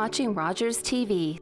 watching Rogers TV.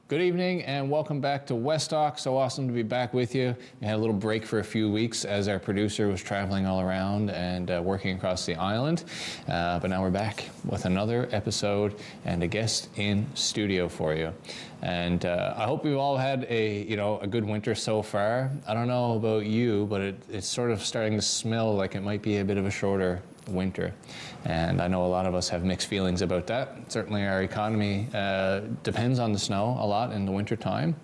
Good evening and welcome back to West Talk. So awesome to be back with you. We had a little break for a few weeks as our producer was traveling all around and working across the island. But now we're back with another episode and a guest in studio for you. And I hope we've all had a good winter so far. I don't know about you, but it's sort of starting to smell like it might be a bit of a shorter winter. And I know a lot of us have mixed feelings about that. Certainly our economy depends on the snow a lot in the winter time.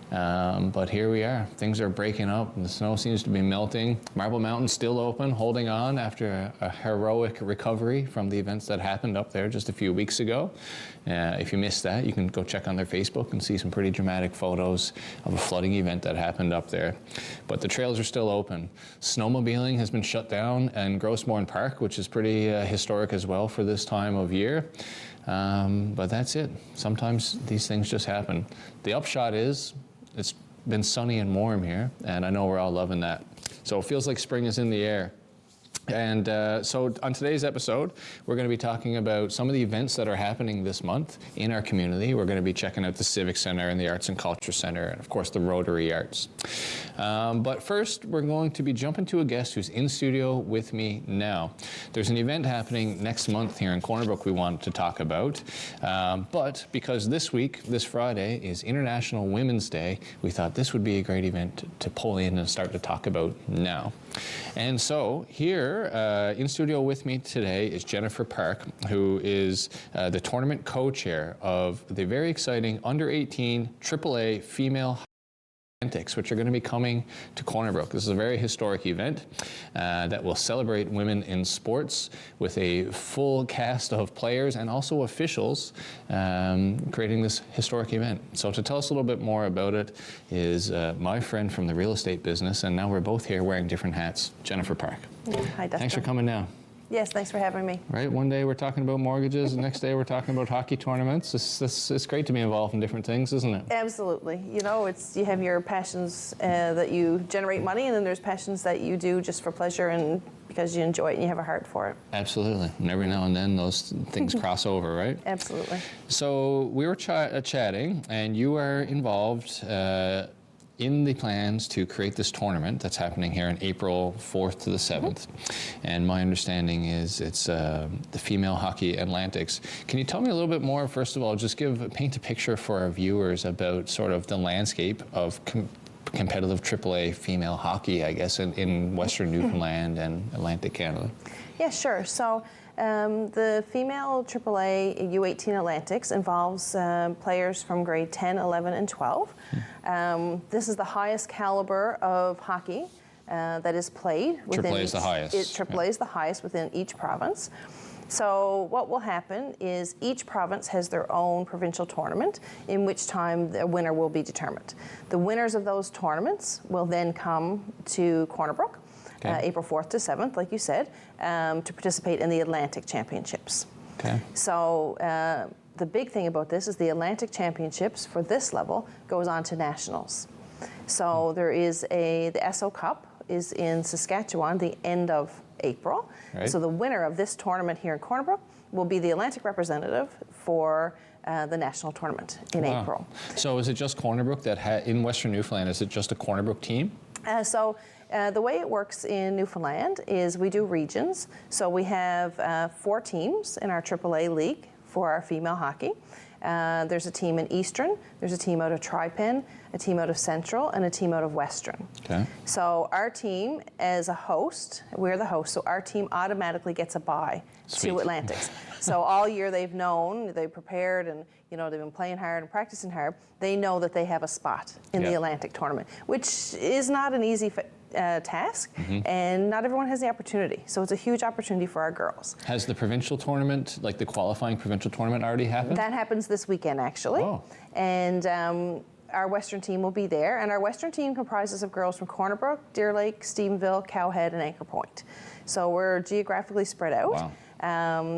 But here we are. Things are breaking up and the snow seems to be melting. Marble Mountain's still open, holding on after a heroic recovery from the events that happened up there just a few weeks ago. If you missed that, you can go check on their Facebook and see some pretty dramatic photos of a flooding event that happened up there. But the trails are still open. Snowmobiling has been shut down in Grossmorn Park, which is pretty historic as well for this time of year. But that's it. Sometimes these things just happen. The upshot is it's been sunny and warm here, and I know we're all loving that. So it feels like spring is in the air. And so on today's episode, we're going to be talking about some of the events that are happening this month in our community. We're going to be checking out the Civic Center and the Arts and Culture Center, and of course the Rotary Arts. But first, we're going to be jumping to a guest who's in studio with me now. There's an event happening next month here in Corner Brook we wanted to talk about. But because this week, this Friday, is International Women's Day, we thought this would be a great event to pull in and start to talk about now. And so here in studio with me today is Jennifer Park, who is the tournament co-chair of the very exciting Under-18 AAA Female Hockey, which are going to be coming to Corner Brook. This is a very historic event that will celebrate women in sports with a full cast of players and also officials creating this historic event. So to tell us a little bit more about it is my friend from the real estate business, and now we're both here wearing different hats, Jennifer Park. Yeah, hi, Dustin. Thanks for coming down. Yes, thanks for having me. Right, one day we're talking about mortgages, the next day we're talking about hockey tournaments. It's great to be involved in different things, isn't it? Absolutely. You know, you have your passions that you generate money, and then there's passions that you do just for pleasure and because you enjoy it and you have a heart for it. Absolutely. And every now and then those things cross over, right? Absolutely. So we were chatting, and you are involved in the plans to create this tournament that's happening here on April 4th to the 7th. And my understanding is it's the Female Hockey Atlantics. Can you tell me a little bit more, first of all, just paint a picture for our viewers about sort of the landscape of competitive AAA female hockey, I guess, in Western Newfoundland and Atlantic Canada? Yeah, sure. So the female AAA U-18 Atlantics involves players from grade 10, 11, and 12. This is the highest caliber of hockey that is played. AAA is the highest. AAA is the highest within each province. So what will happen is each province has their own provincial tournament, in which time the winner will be determined. The winners of those tournaments will then come to Corner Brook, April 4th to 7th, like you said, to participate in the Atlantic Championships. Okay. So the big thing about this is the Atlantic Championships for this level goes on to nationals. So there is the SO Cup is in Saskatchewan the end of April. Right. So the winner of this tournament here in Corner Brook will be the Atlantic representative for the national tournament in April. So is it just Corner Brook that in Western Newfoundland, is it just a Corner Brook team? The way it works in Newfoundland is we do regions. So we have 4 teams in our AAA league for our female hockey. There's a team in Eastern, there's a team out of Tripen, a team out of Central, and a team out of Western. Okay. So our team, as a host, we're the host, so our team automatically gets a bye to Atlantics. So all year they've known, they've prepared, and they've been playing hard and practicing hard. They know that they have a spot in the Atlantic tournament, which is not an easy task, and not everyone has the opportunity. So it's a huge opportunity for our girls. Has the provincial tournament, like the qualifying provincial tournament, already happened? That happens this weekend, actually. Oh. And our Western team will be there, and our Western team comprises of girls from Corner Brook, Deer Lake, Stephenville, Cowhead, and Anchor Point. So we're geographically spread out. Wow.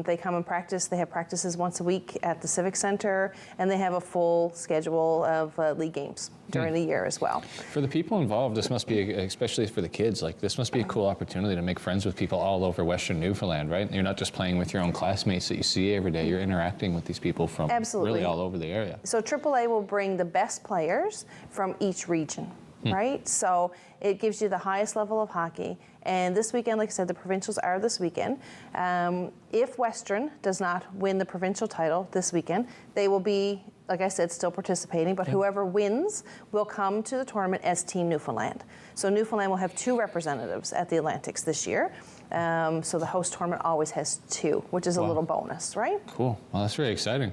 They come and practice. They have practices once a week at the Civic Center, and they have a full schedule of league games during the year as well. For the people involved, this must be, especially for the kids, like this must be a cool opportunity to make friends with people all over Western Newfoundland, right? You're not just playing with your own classmates that you see every day. You're interacting with these people from really all over the area. So AAA will bring the best players from each region, right? So it gives you the highest level of hockey. And this weekend, like I said, the provincials are this weekend. If Western does not win the provincial title this weekend, they will be, like I said, still participating, but whoever wins will come to the tournament as Team Newfoundland. So Newfoundland will have 2 representatives at the Atlantics this year. So the host tournament always has 2, which is a little bonus, right? Cool. Well, that's very exciting.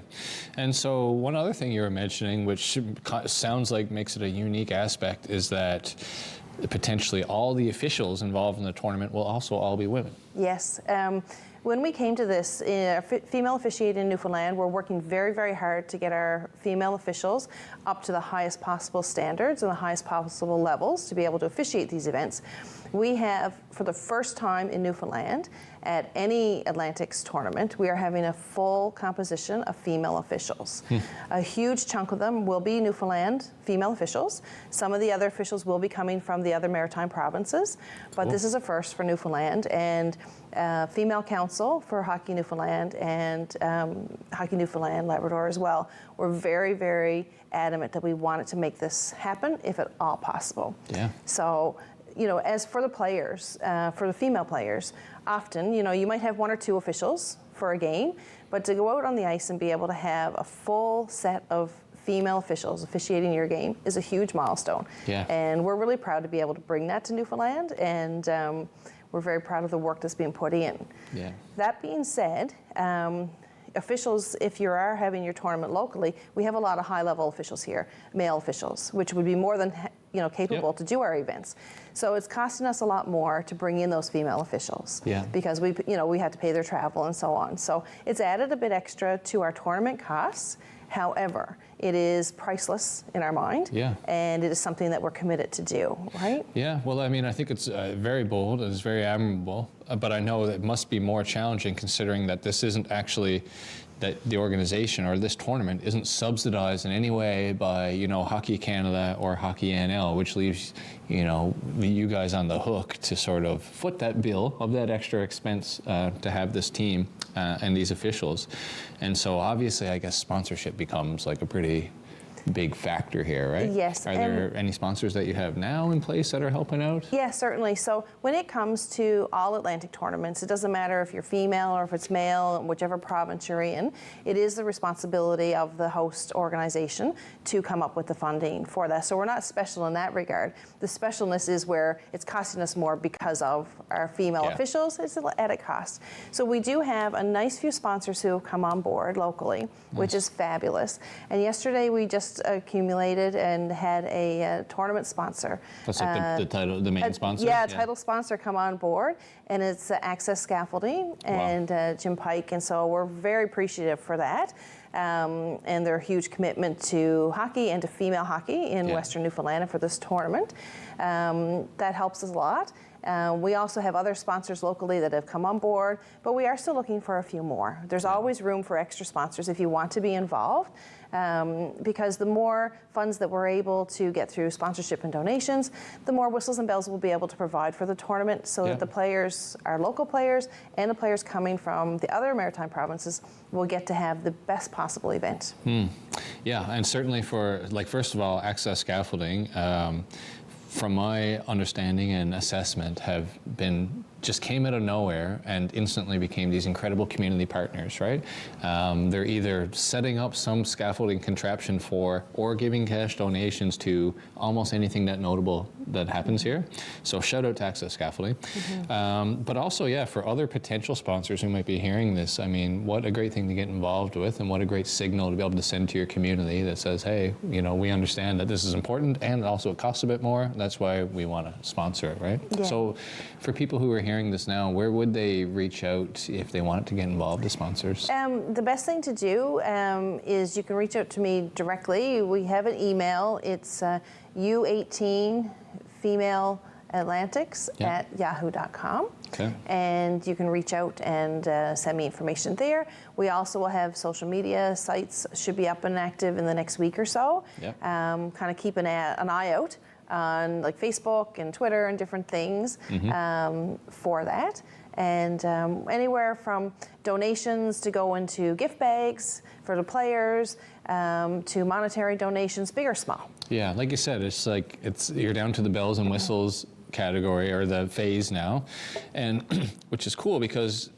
And so one other thing you were mentioning, which sounds like makes it a unique aspect, is that potentially all the officials involved in the tournament will also all be women. Yes. When we came to this, female officiating in Newfoundland, we're working very, very hard to get our female officials up to the highest possible standards and the highest possible levels to be able to officiate these events. We have, for the first time in Newfoundland, at any Atlantics tournament, we are having a full composition of female officials. A huge chunk of them will be Newfoundland female officials. Some of the other officials will be coming from the other maritime provinces, but this is a first for Newfoundland. And Female Council for Hockey Newfoundland and Hockey Newfoundland Labrador as well, we're very, very adamant that we wanted to make this happen if at all possible. Yeah. So, you know, as for the players, for the female players, often, you know, you might have 1 or 2 officials for a game, but to go out on the ice and be able to have a full set of female officials officiating your game is a huge milestone. Yeah. And we're really proud to be able to bring that to Newfoundland, and we're very proud of the work that's being put in. Yeah. That being said, officials, if you are having your tournament locally, we have a lot of high-level officials here, male officials, which would be more than capable to do our events. So it's costing us a lot more to bring in those female officials because we have to pay their travel and so on. So it's added a bit extra to our tournament costs. However, it is priceless in our mind, and it is something that we're committed to do, right? Yeah, well, I mean, I think it's very bold, it's very admirable, but I know that it must be more challenging considering that this isn't actually, that the organization or this tournament isn't subsidized in any way by, Hockey Canada or Hockey NL, which leaves, you guys on the hook to sort of foot that bill of that extra expense to have this team and these officials. And so obviously, I guess sponsorship becomes like a pretty big factor here, right? Yes. Are there any sponsors that you have now in place that are helping out? Yeah, certainly. So when it comes to all Atlantic tournaments, it doesn't matter if you're female or if it's male, whichever province you're in, it is the responsibility of the host organization to come up with the funding for that. So we're not special in that regard. The specialness is where it's costing us more because of our female officials. It's an added cost. So we do have a nice few sponsors who have come on board locally, which is fabulous. And yesterday we just accumulated and had a tournament sponsor. That's like the title, the main sponsor? Yeah, title sponsor come on board, and it's Access Scaffolding and Jim Pike, and so we're very appreciative for that. And their huge commitment to hockey and to female hockey in Western Newfoundland and for this tournament. That helps us a lot. We also have other sponsors locally that have come on board, but we are still looking for a few more. There's always room for extra sponsors if you want to be involved, because the more funds that we're able to get through sponsorship and donations, the more whistles and bells we'll be able to provide for the tournament so that the players, our local players, and the players coming from the other maritime provinces will get to have the best possible event. Yeah, and certainly for, first of all, Access Scaffolding, from my understanding and assessment, just came out of nowhere and instantly became these incredible community partners, right? They're either setting up some scaffolding contraption for or giving cash donations to almost anything notable that happens here. So shout out to Access Scaffolding. But also, for other potential sponsors who might be hearing this, I mean, what a great thing to get involved with, and what a great signal to be able to send to your community that says, hey, we understand that this is important and also it costs a bit more. That's why we want to sponsor it, right? Yeah. So for people who are hearing this now, where would they reach out if they wanted to get involved as sponsors? The best thing to do is you can reach out to me directly. We have an email. It's U-18 Female Atlantics at yahoo.com. Okay. And you can reach out and send me information there. We also will have social media sites, should be up and active in the next week or so. Yep. Kind of keep an eye out on like Facebook and Twitter and different things for that. And anywhere from donations to go into gift bags for the players to monetary donations, big or small. Yeah, like you said, you're down to the bells and whistles category or the phase now, and which is cool because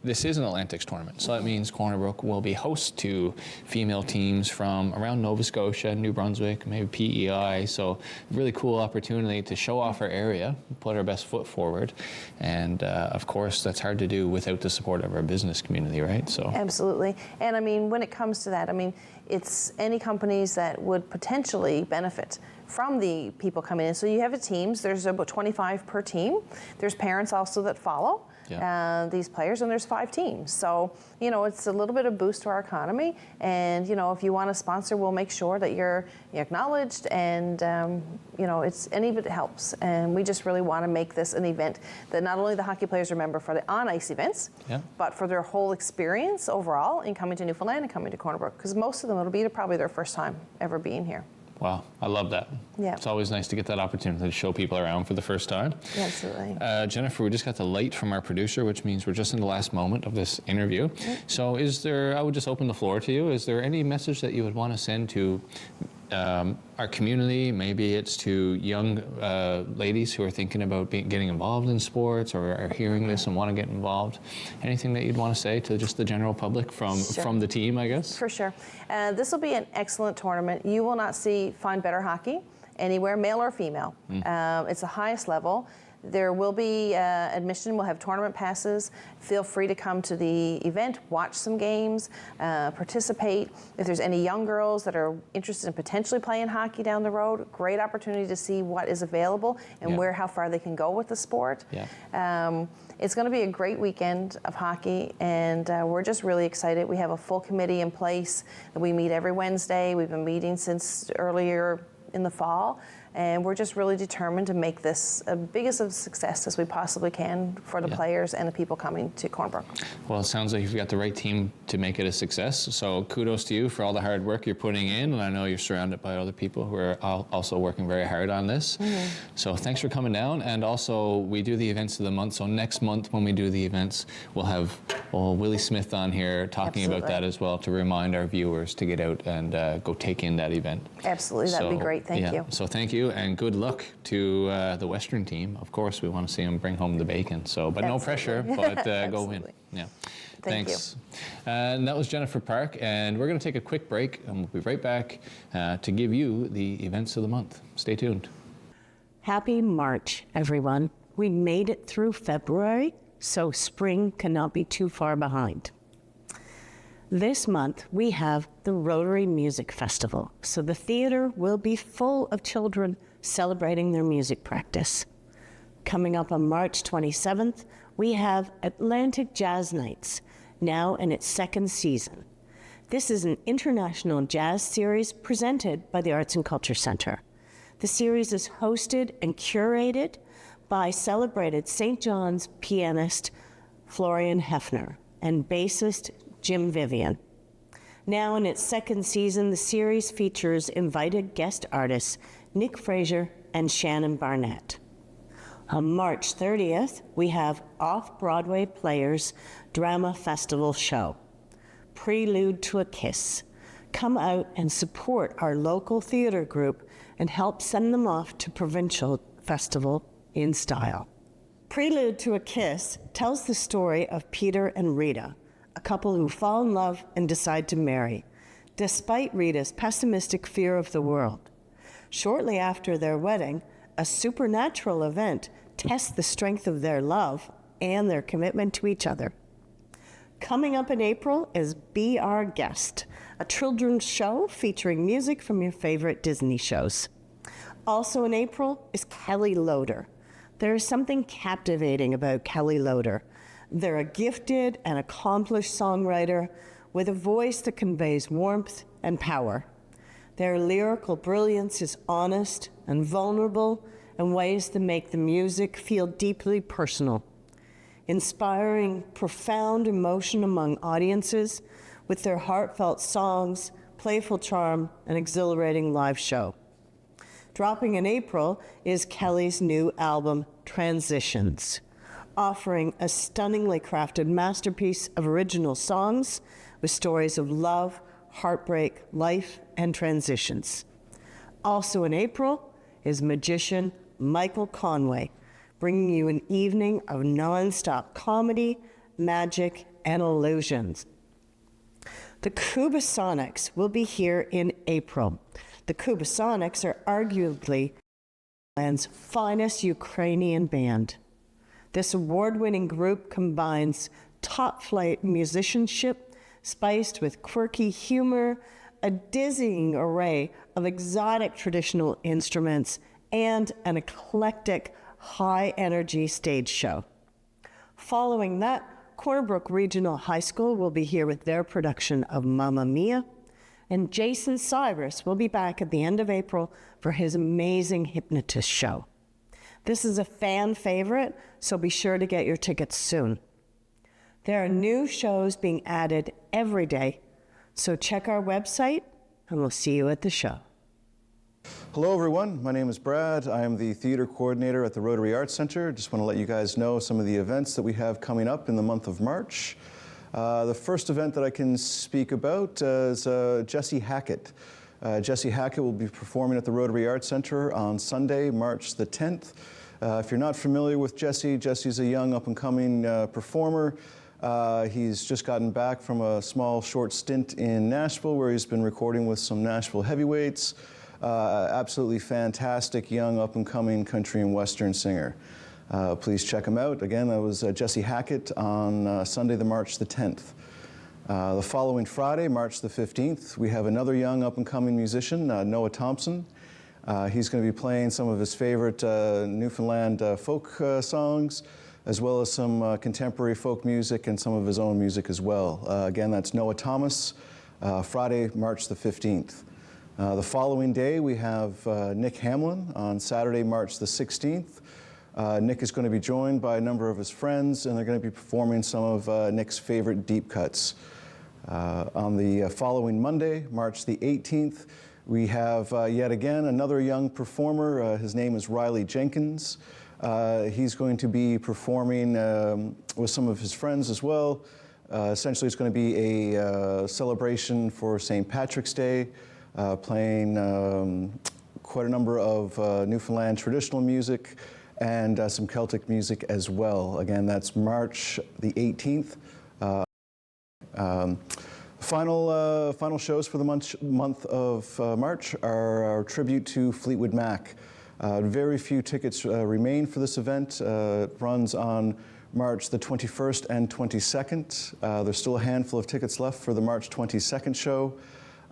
this is an Atlantics tournament, so that means Corner Brook will be host to female teams from around Nova Scotia, New Brunswick, maybe PEI, so really cool opportunity to show off our area, put our best foot forward, and of course that's hard to do without the support of our business community, right? So absolutely. And I mean, when it comes to that, I mean, it's any companies that would potentially benefit from the people coming in. So you have teams, there's about 25 per team. There's parents also that follow these players, and there's 5 teams. So, you know, it's a little bit of boost to our economy. And, you know, if you want to sponsor, we'll make sure that you're acknowledged, and, you know, it's any bit helps. And we just really want to make this an event that not only the hockey players remember for the on-ice events, but for their whole experience overall in coming to Newfoundland and coming to Corner Brook, because most of them, it'll be probably their first time ever being here. Wow, I love that. Yeah. It's always nice to get that opportunity to show people around for the first time. Yeah, absolutely. Jennifer, we just got the light from our producer, which means we're just in the last moment of this interview. So I would just open the floor to you. Is there any message that you would want to send to our community? Maybe it's to young ladies who are thinking about getting involved in sports or are hearing this and want to get involved. Anything that you'd want to say to just the general public from the team, I guess? For sure. This will be an excellent tournament. You will not find better hockey anywhere, male or female. It's the highest level. There will be admission. We'll have tournament passes. Feel free to come to the event, watch some games, participate. If there's any young girls that are interested in potentially playing hockey down the road, great opportunity to see what is available and how far they can go with the sport. It's going to be a great weekend of hockey, and we're just really excited. We have a full committee in place. We meet every Wednesday. We've been meeting since earlier in the fall. And we're just really determined to make this as big of a success as we possibly can for the players and the people coming to Corner Brook. Well, it sounds like you've got the right team to make it a success. So kudos to you for all the hard work you're putting in. And I know you're surrounded by other people who are also working very hard on this. So thanks for coming down. And also, we do the events of the month. So next month when we do the events, we'll have Willie Smith on here talking about that as well, to remind our viewers to get out and go take in that event. Absolutely. That'd be great. Thank you. So thank you. And good luck to the Western team. Of course, we want to see them bring home the bacon. So, but no pressure, but go win. Yeah. Thanks. And that was Jennifer Park. And we're going to take a quick break, and we'll be right back to give you the events of the month. Stay tuned. Happy March, everyone. We made it through February, so spring cannot be too far behind. This month, we have the Rotary Music Festival, so the theater will be full of children celebrating their music practice. Coming up on March 27th, we have Atlantic Jazz Nights, now in its 2nd season. This is an international jazz series presented by the Arts and Culture Center. The series is hosted and curated by celebrated St. John's pianist Florian Hefner and bassist Jim Vivian. Now in its 2nd season, the series features invited guest artists Nick Fraser and Shannon Barnett. On March 30th, we have Off-Broadway Players Drama Festival Show, Prelude to a Kiss. Come out and support our local theater group and help send them off to provincial festival in style. Prelude to a Kiss tells the story of Peter and Rita, a couple who fall in love and decide to marry, despite Rita's pessimistic fear of the world. Shortly after their wedding, a supernatural event tests the strength of their love and their commitment to each other. Coming up in April is Be Our Guest, a children's show featuring music from your favorite Disney shows. Also in April is Kelly Loader, There is something captivating about Kelly Loader. They're a gifted and accomplished songwriter with a voice that conveys warmth and power. Their lyrical brilliance is honest and vulnerable in ways that make the music feel deeply personal, inspiring profound emotion among audiences with their heartfelt songs, playful charm, and exhilarating live show. Dropping in April is Kelly's new album, Transitions, offering a stunningly crafted masterpiece of original songs with stories of love, heartbreak, life, and transitions. Also in April is magician Michael Conway, bringing you an evening of non-stop comedy, magic, and illusions. The Kubasonics will be here in April. The Kubasonics are arguably land's finest Ukrainian band. This award-winning group combines top-flight musicianship spiced with quirky humor, a dizzying array of exotic traditional instruments, and an eclectic, high-energy stage show. Following that, Corner Brook Regional High School will be here with their production of Mamma Mia, and Jason Cyrus will be back at the end of April for his amazing Hypnotist show. This is a fan favorite, so be sure to get your tickets soon. There are new shows being added every day, so check our website, and we'll see you at the show. Hello everyone, my name is Brad. I am the theater coordinator at the Rotary Arts Center. Just want to let you guys know some of the events that we have coming up in the month of March. The first event that I can speak about is Jesse Hackett. Jesse Hackett will be performing at the Rotary Arts Center on Sunday, March the 10th. If you're not familiar with Jesse, Jesse's a young up-and-coming performer. He's just gotten back from a small short stint in Nashville where he's been recording with some Nashville heavyweights. Absolutely fantastic young up-and-coming country and western singer. Please check him out. Again, that was Jesse Hackett on Sunday, March the 10th. The following Friday, March the 15th, we have another young up-and-coming musician, Noah Thompson. He's going to be playing some of his favorite Newfoundland folk songs, as well as some contemporary folk music and some of his own music as well. Again, that's Noah Thomas, Friday, March the 15th. The following day, we have Nick Hamlin on Saturday, March the 16th. Nick is going to be joined by a number of his friends, and they're going to be performing some of Nick's favorite deep cuts. On the following Monday, March the 18th, we have yet again another young performer. His name is Riley Jenkins. He's going to be performing with some of his friends as well. Essentially, it's going to be a celebration for St. Patrick's Day, playing quite a number of Newfoundland traditional music and some Celtic music as well. Again, that's March the 18th. Final shows for the month of March are our tribute to Fleetwood Mac. Very few tickets remain for this event. It runs on March the 21st and 22nd. There's still a handful of tickets left for the March 22nd show.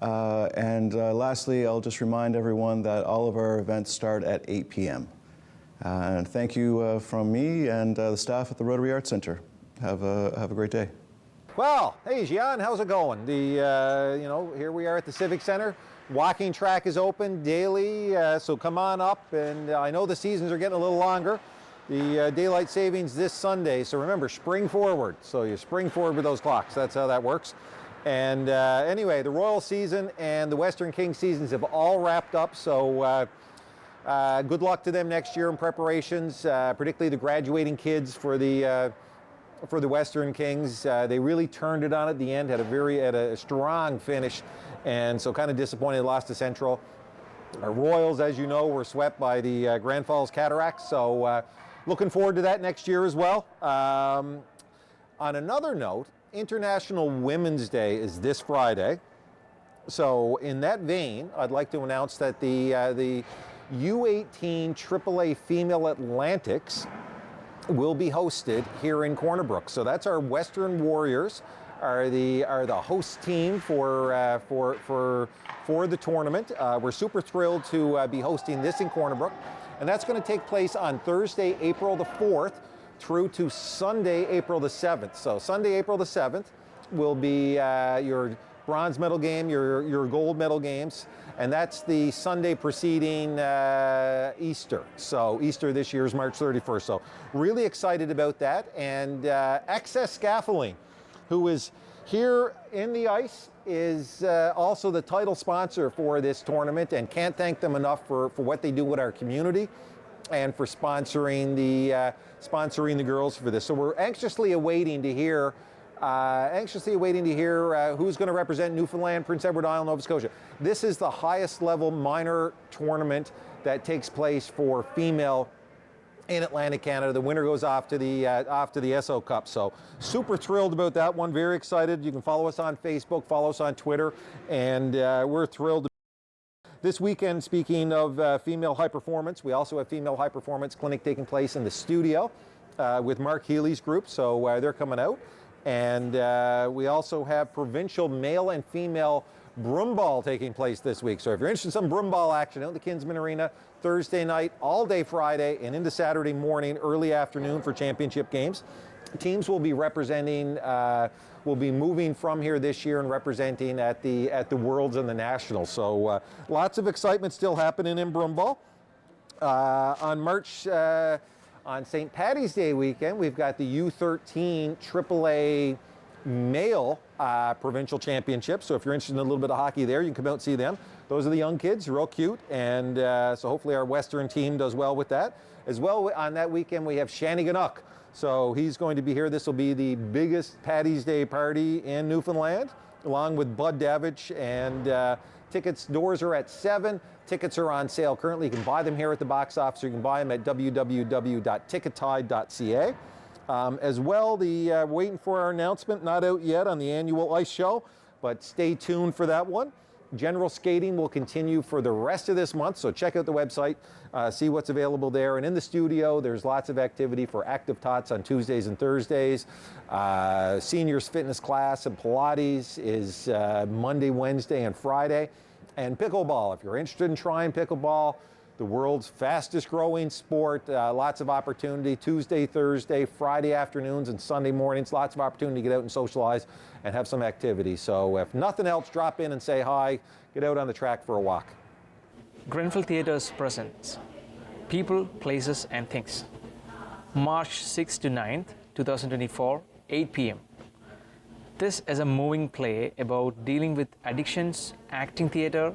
And lastly, I'll just remind everyone that all of our events start at 8 p.m. And thank you from me and the staff at the Rotary Arts Center. Have a great day. Well, hey, Gian, how's it going? Here we are at the Civic Center. Walking track is open daily, so come on up. And I know the seasons are getting a little longer. The daylight savings this Sunday, so remember, spring forward. So you spring forward with those clocks. That's how that works. And anyway, the Royal season and the Western Kings seasons have all wrapped up, so good luck to them next year in preparations, particularly the graduating kids for the Western Kings. They really turned it on at the end, had a strong finish, and so kind of disappointed they lost to Central. Our Royals, as you know, were swept by the Grand Falls Cataracts, so looking forward to that next year as well. On another note, International Women's Day is this Friday. So in that vein, I'd like to announce that the U-18 AAA Female Atlantics will be hosted here in Corner Brook. So that's our Western Warriors are the host team for the tournament. We're super thrilled to be hosting this in Corner Brook. And that's going to take place on Thursday, April the 4th through to Sunday, April the 7th. So Sunday, April the 7th will be your bronze medal game, your gold medal games, and that's the Sunday preceding Easter. So Easter this year is March 31st. So really excited about that. And Access Scaffolding, who is here in the ice, is also the title sponsor for this tournament, and can't thank them enough for what they do with our community and for sponsoring the girls for this. So we're anxiously awaiting to hear who's going to represent Newfoundland, Prince Edward Island, Nova Scotia. This is the highest level minor tournament that takes place for female in Atlantic Canada. The winner goes off to the SO Cup. So super thrilled about that one. Very excited. You can follow us on Facebook, follow us on Twitter, and we're thrilled. This weekend, speaking of female high performance, we also have female high performance clinic taking place in the studio with Mark Healy's group. So they're coming out. And we also have provincial male and female broomball taking place this week. So if you're interested in some broomball action out in the Kinsman Arena, Thursday night, all day Friday, and into Saturday morning, early afternoon for championship games. Teams will be representing, will be moving from here this year and representing at the Worlds and the Nationals. So lots of excitement still happening in broomball. On St. Paddy's Day weekend, we've got the U-13 AAA Male Provincial Championship. So if you're interested in a little bit of hockey there, you can come out and see them. Those are the young kids, real cute. And so hopefully our Western team does well with that. As well, on that weekend, we have Shanniganuk. So he's going to be here. This will be the biggest Paddy's Day party in Newfoundland, along with Bud Davidge. And tickets, doors are at 7. Tickets are on sale currently. You can buy them here at the box office, or you can buy them at www.tickettide.ca. As well, waiting for our announcement, not out yet, on the annual ice show, but stay tuned for that one. General skating will continue for the rest of this month, so check out the website, see what's available there. And in the studio, there's lots of activity for active tots on Tuesdays and Thursdays. Seniors fitness class and Pilates is Monday, Wednesday, and Friday. And pickleball, if you're interested in trying pickleball, the world's fastest growing sport, lots of opportunity, Tuesday, Thursday, Friday afternoons, and Sunday mornings, lots of opportunity to get out and socialize and have some activity. So if nothing else, drop in and say hi, get out on the track for a walk. Grenfell Theatres presents People, Places and Things. March 6th to 9th, 2024, 8 p.m. This is a moving play about dealing with addictions, acting theatre,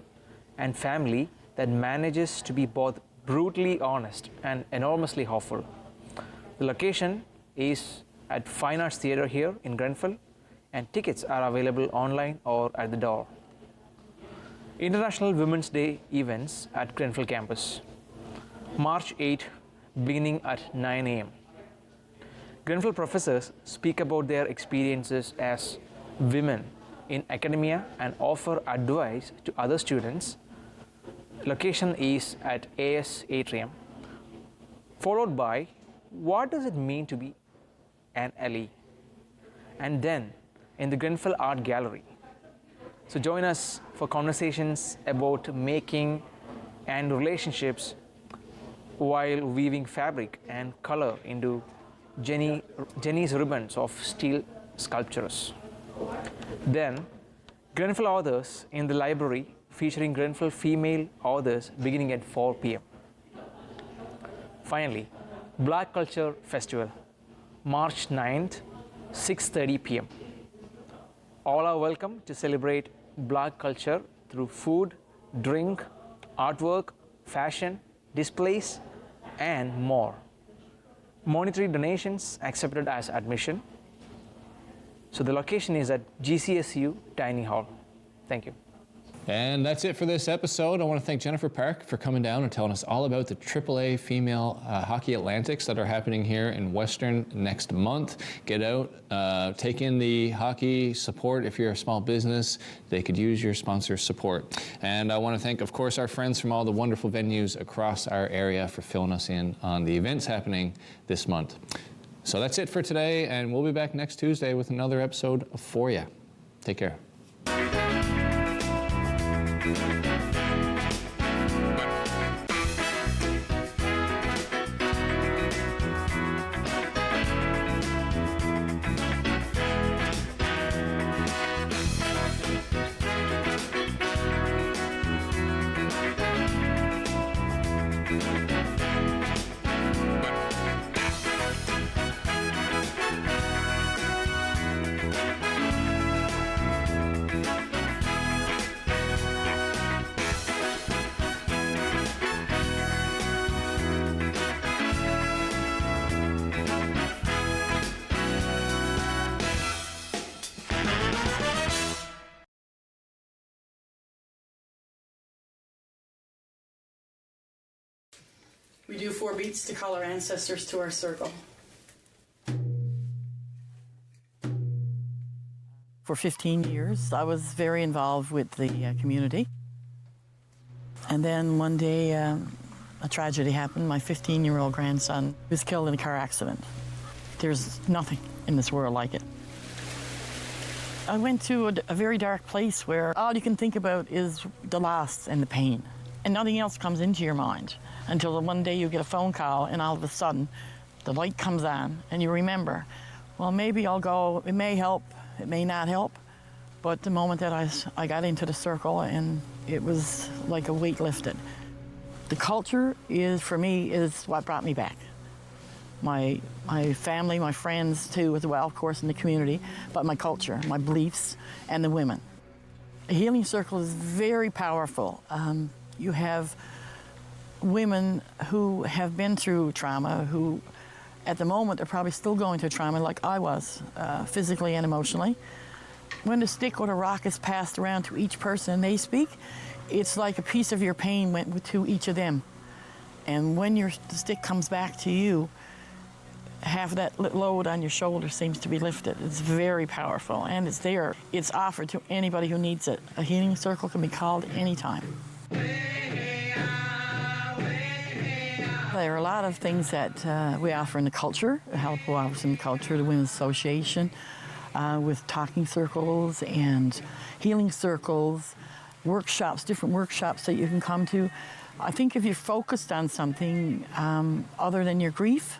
and family that manages to be both brutally honest and enormously hopeful. The location is at Fine Arts Theatre here in Grenfell, and tickets are available online or at the door. International Women's Day events at Grenfell campus. March 8, beginning at 9 a.m. Grenfell professors speak about their experiences as women in academia and offer advice to other students. Location is at AS Atrium, followed by what does it mean to be an LE, and then in the Grenfell Art Gallery. So join us for conversations about making and relationships while weaving fabric and color into Jenny's ribbons of steel sculptures. Then Grenfell authors in the library, featuring Grenfell female authors beginning at 4 p.m. Finally, Black Culture Festival, March 9th, 6:30 p.m. All are welcome to celebrate Black culture through food, drink, artwork, fashion, displays, and more. Monetary donations accepted as admission. So the location is at GCSU Dining Hall. Thank you. And that's it for this episode. I want to thank Jennifer Park for coming down and telling us all about the AAA Female Hockey Atlantics that are happening here in Western next month. Get out, take in the hockey support. If you're a small business, they could use your sponsor support. And I want to thank, of course, our friends from all the wonderful venues across our area for filling us in on the events happening this month. So that's it for today, and we'll be back next Tuesday with another episode for you. Take care. We do 4 beats to call our ancestors to our circle. For 15 years, I was very involved with the community. And then one day, a tragedy happened. My 15-year-old grandson was killed in a car accident. There's nothing in this world like it. I went to a very dark place where all you can think about is the loss and the pain. And nothing else comes into your mind until one day you get a phone call and all of a sudden the light comes on and you remember, well, maybe I'll go, it may help, it may not help. But the moment that I got into the circle, and it was like a weight lifted. The culture is, for me, is what brought me back. My family, my friends too, as well, of course, in the community, but my culture, my beliefs, and the women. A healing circle is very powerful. You have women who have been through trauma, who at the moment are probably still going through trauma like I was, physically and emotionally. When the stick or the rock is passed around to each person and they speak, it's like a piece of your pain went to each of them. And when the stick comes back to you, half of that load on your shoulder seems to be lifted. It's very powerful, and it's there. It's offered to anybody who needs it. A healing circle can be called anytime. There are a lot of things that we offer in the culture, help offers in the culture, the Women's Association, with talking circles and healing circles, workshops, different workshops that you can come to. I think if you're focused on something other than your grief,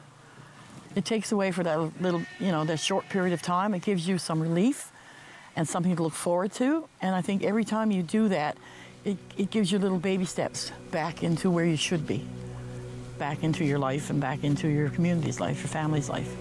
it takes away for that little, that short period of time. It gives you some relief and something to look forward to. And I think every time you do that, it gives you little baby steps back into where you should be, back into your life and back into your community's life, your family's life.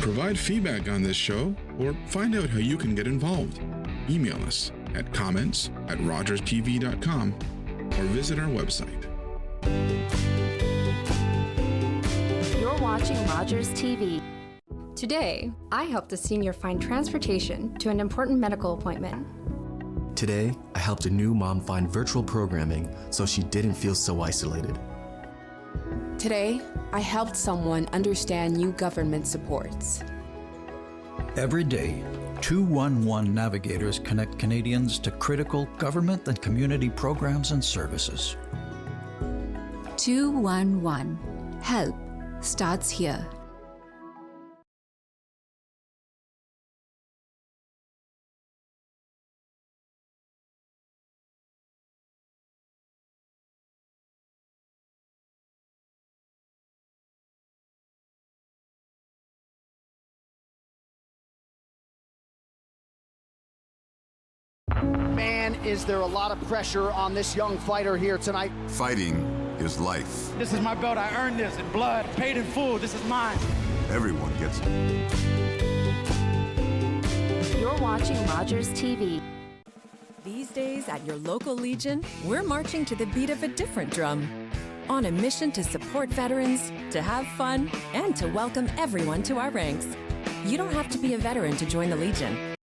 Provide feedback on this show or find out how you can get involved. Email us at comments@rogerstv.com or visit our website. You're watching Rogers TV. Today, I helped a senior find transportation to an important medical appointment. Today, I helped a new mom find virtual programming so she didn't feel so isolated. Today, I helped someone understand new government supports. Every day, 211 navigators connect Canadians to critical government and community programs and services. 211. Help starts here. Man, is there a lot of pressure on this young fighter here tonight. Fighting is life. This is my belt. I earned this in blood, paid in full. This is mine. Everyone gets it. You're watching Rogers TV. These days at your local Legion, we're marching to the beat of a different drum. On a mission to support veterans, to have fun, and to welcome everyone to our ranks. You don't have to be a veteran to join the Legion.